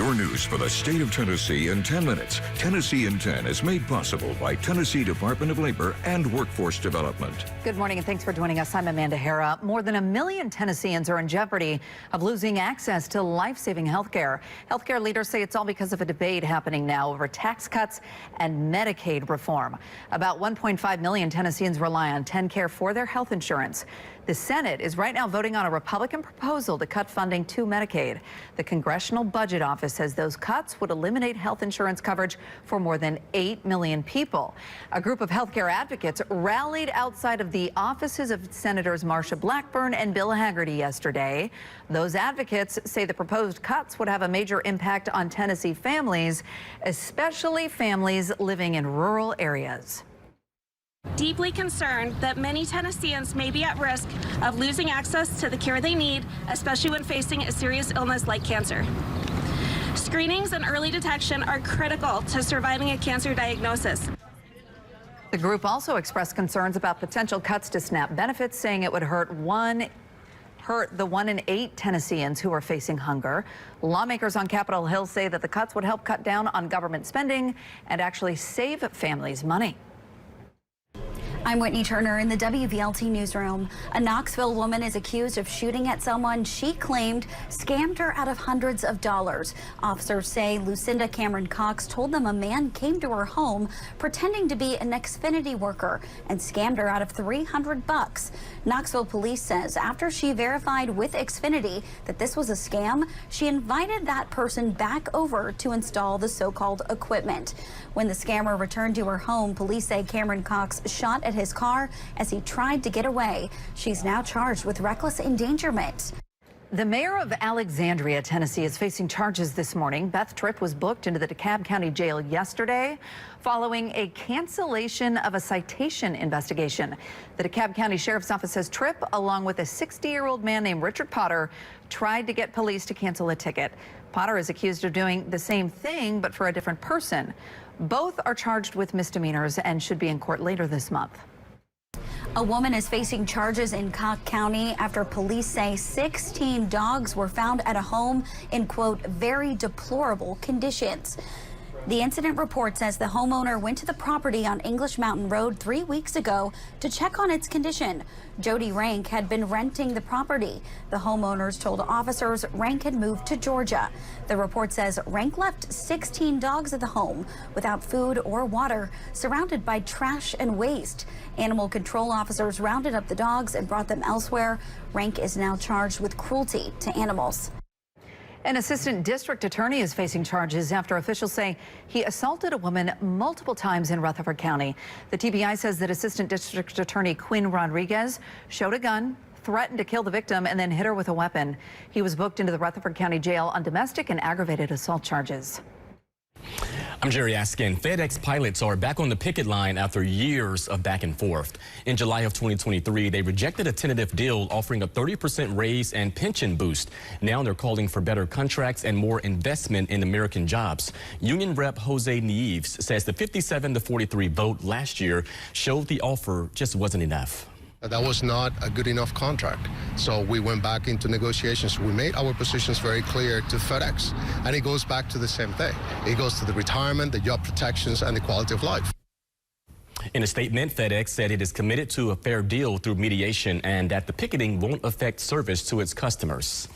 Your news for the state of Tennessee in 10 minutes. Tennessee in 10 is made possible by Tennessee Department of Labor and Workforce Development. Good morning and thanks for joining us. I'm Amanda Hara. More than 1 million Tennesseans are in jeopardy of losing access to life-saving health care. Healthcare leaders say it's all because of a debate happening now over tax cuts and Medicaid reform. About 1.5 million Tennesseans rely on TennCare for their health insurance. The Senate is right now voting on a Republican proposal to cut funding to Medicaid. The Congressional Budget Office says those cuts would eliminate health insurance coverage for more than 8 million people. A group of healthcare advocates rallied outside of the offices of Senators Marsha Blackburn and Bill Hagerty yesterday. Those advocates say the proposed cuts would have a major impact on Tennessee families, especially families living in rural areas. Deeply concerned that many Tennesseans may be at risk of losing access to the care they need, especially when facing a serious illness like cancer. Screenings and early detection are critical to surviving a cancer diagnosis. The group also expressed concerns about potential cuts to SNAP benefits, saying it would hurt the 1 in 8 Tennesseans who are facing hunger. Lawmakers on Capitol Hill say that the cuts would help cut down on government spending and actually save families money. I'm Whitney Turner in the WVLT newsroom. A Knoxville woman is accused of shooting at someone she claimed scammed her out of hundreds of dollars. Officers say Lucinda Cameron Cox told them a man came to her home pretending to be an Xfinity worker and scammed her out of $300. Knoxville police says after she verified with Xfinity that this was a scam, she invited that person back over to install the so-called equipment. When the scammer returned to her home, police say Cameron Cox shot at his car as he tried to get away. She's now charged with reckless endangerment. The mayor of Alexandria, Tennessee, is facing charges this morning. Beth Tripp was booked into the DeKalb County Jail yesterday following a cancellation of a citation investigation. The DeKalb County Sheriff's Office says Tripp, along with a 60-year-old man named Richard Potter, tried to get police to cancel a ticket. Potter is accused of doing the same thing, but for a different person. Both are charged with misdemeanors and should be in court later this month. A woman is facing charges in Cobb County after police say 16 dogs were found at a home in, quote, very deplorable conditions. The incident report says the homeowner went to the property on English Mountain Road 3 weeks ago to check on its condition. Jody Rank had been renting the property. The homeowners told officers Rank had moved to Georgia. The report says Rank left 16 dogs at the home without food or water, surrounded by trash and waste. Animal control officers rounded up the dogs and brought them elsewhere. Rank is now charged with cruelty to animals. An assistant district attorney is facing charges after officials say he assaulted a woman multiple times in Rutherford County. The TBI says that assistant district attorney Quinn Rodriguez showed a gun, threatened to kill the victim, and then hit her with a weapon. He was booked into the Rutherford County Jail on domestic and aggravated assault charges. I'm Jerry Askin. FedEx pilots are back on the picket line after years of back and forth. In July of 2023, they rejected a tentative deal offering a 30% raise and pension boost. Now they're calling for better contracts and more investment in American jobs. Union Rep Jose Nieves says the 57-43 vote last year showed the offer just wasn't enough. That was not a good enough contract. So we went back into negotiations. We made our positions very clear to FedEx. And it goes back to the same thing. It goes to the retirement, the job protections, and the quality of life. In a statement, FedEx said it is committed to a fair deal through mediation and that the picketing won't affect service to its customers.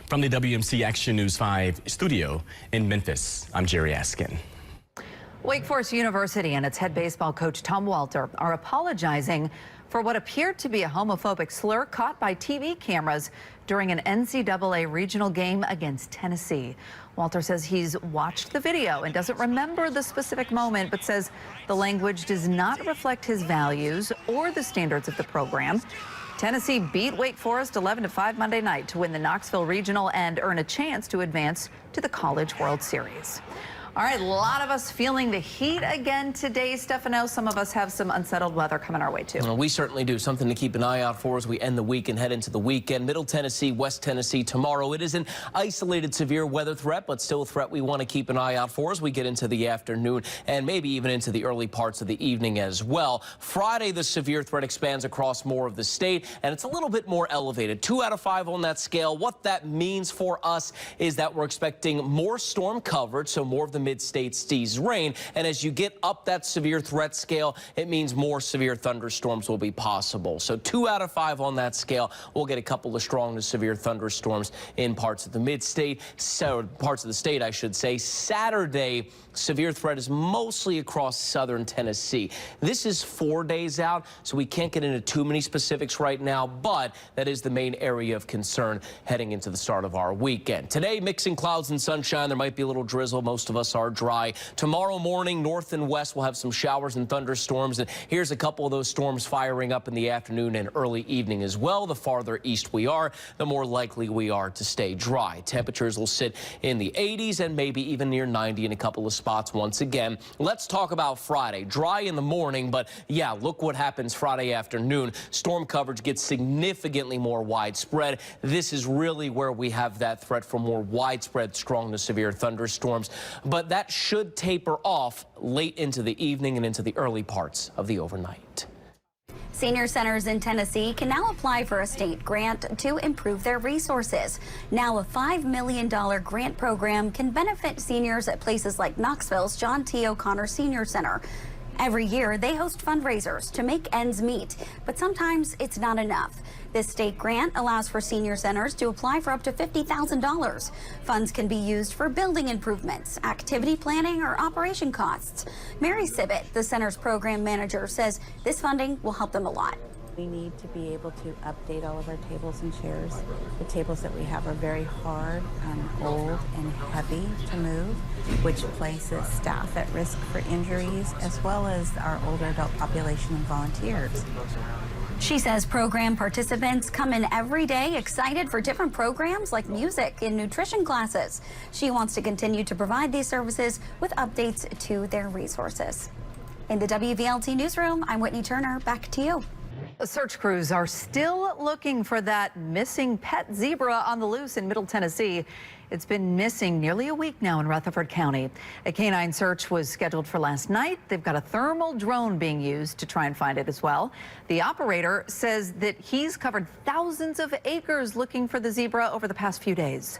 From the WMC Action News 5 studio in Memphis, I'm Jerry Askin. Wake Forest University and its head baseball coach Tom Walter are apologizing for what appeared to be a homophobic slur caught by TV cameras during an NCAA regional game against Tennessee. Walter says he's watched the video and doesn't remember the specific moment, but says the language does not reflect his values or the standards of the program. Tennessee beat Wake Forest 11-5 Monday night to win the Knoxville Regional and earn a chance to advance to the College World Series. All right, a lot of us feeling the heat again today, Stefano. Some of us have some unsettled weather coming our way, too. Well, we certainly do. Something to keep an eye out for as we end the week and head into the weekend. Middle Tennessee, West Tennessee tomorrow. It is an isolated severe weather threat, but still a threat we want to keep an eye out for as we get into the afternoon and maybe even into the early parts of the evening as well. Friday, the severe threat expands across more of the state, and it's a little bit more elevated. 2 out of 5 on that scale. What that means for us is that we're expecting more storm coverage, so more of the mid-state sees rain. And as you get up that severe threat scale, it means more severe thunderstorms will be possible. So 2 out of 5 on that scale. We'll get a couple of strong to severe thunderstorms in parts of the mid-state, so parts of the state, I should say. Saturday, severe threat is mostly across southern Tennessee. This is 4 days out, so we can't get into too many specifics right now, but that is the main area of concern heading into the start of our weekend. Today, mixing clouds and sunshine. There might be a little drizzle. Most of us are dry. Tomorrow morning, north and west will have some showers and thunderstorms. And here's a couple of those storms firing up in the afternoon and early evening as well. The farther east we are, the more likely we are to stay dry. Temperatures will sit in the 80s and maybe even near 90 in a couple of spots once again. Let's talk about Friday. Dry in the morning, but yeah, look what happens Friday afternoon. Storm coverage gets significantly more widespread. This is really where we have that threat for more widespread strong to severe thunderstorms. But that should taper off late into the evening and into the early parts of the overnight. Senior centers in Tennessee can now apply for a state grant to improve their resources. Now, a $5 million grant program can benefit seniors at places like Knoxville's John T. O'Connor Senior Center. Every year, they host fundraisers to make ends meet, but sometimes it's not enough. This state grant allows for senior centers to apply for up to $50,000. Funds can be used for building improvements, activity planning, or operation costs. Mary Sibbett, the center's program manager, says this funding will help them a lot. We need to be able to update all of our tables and chairs. The tables that we have are very hard and old and heavy to move, which places staff at risk for injuries, as well as our older adult population and volunteers. She says program participants come in every day excited for different programs like music and nutrition classes. She wants to continue to provide these services with updates to their resources. In the WVLT newsroom, I'm Whitney Turner. Back to you. Search crews are still looking for that missing pet zebra on the loose in Middle Tennessee. It's been missing nearly a week now in Rutherford County. A canine search was scheduled for last night. They've got a thermal drone being used to try and find it as well. The operator says that he's covered thousands of acres looking for the zebra over the past few days.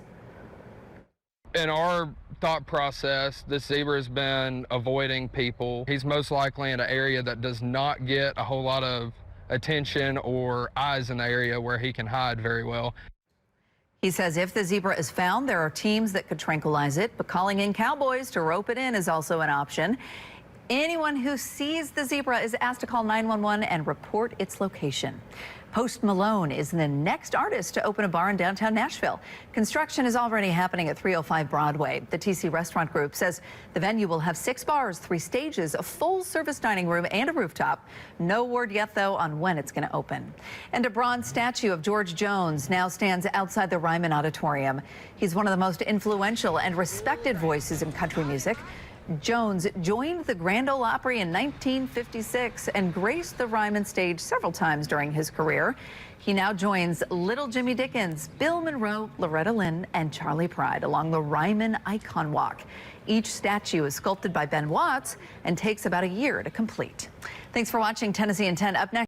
In our thought process, this zebra has been avoiding people. He's most likely in an area that does not get a whole lot of attention or eyes in the area where he can hide very well. He says if the zebra is found, there are teams that could tranquilize it, but calling in cowboys to rope it in is also an option. Anyone who sees the zebra is asked to call 911 and report its location. Post Malone is the next artist to open a bar in downtown Nashville. Construction is already happening at 305 Broadway. The TC Restaurant Group says the venue will have 6 bars, 3 stages, a full-service dining room, and a rooftop. No word yet, though, on when it's going to open. And a bronze statue of George Jones now stands outside the Ryman Auditorium. He's one of the most influential and respected voices in country music. Jones joined the Grand Ole Opry in 1956 and graced the Ryman stage several times during his career. He now joins Little Jimmy Dickens, Bill Monroe, Loretta Lynn, and Charlie Pride along the Ryman Icon Walk. Each statue is sculpted by Ben Watts and takes about a year to complete. Thanks for watching Tennessee in 10. Up next.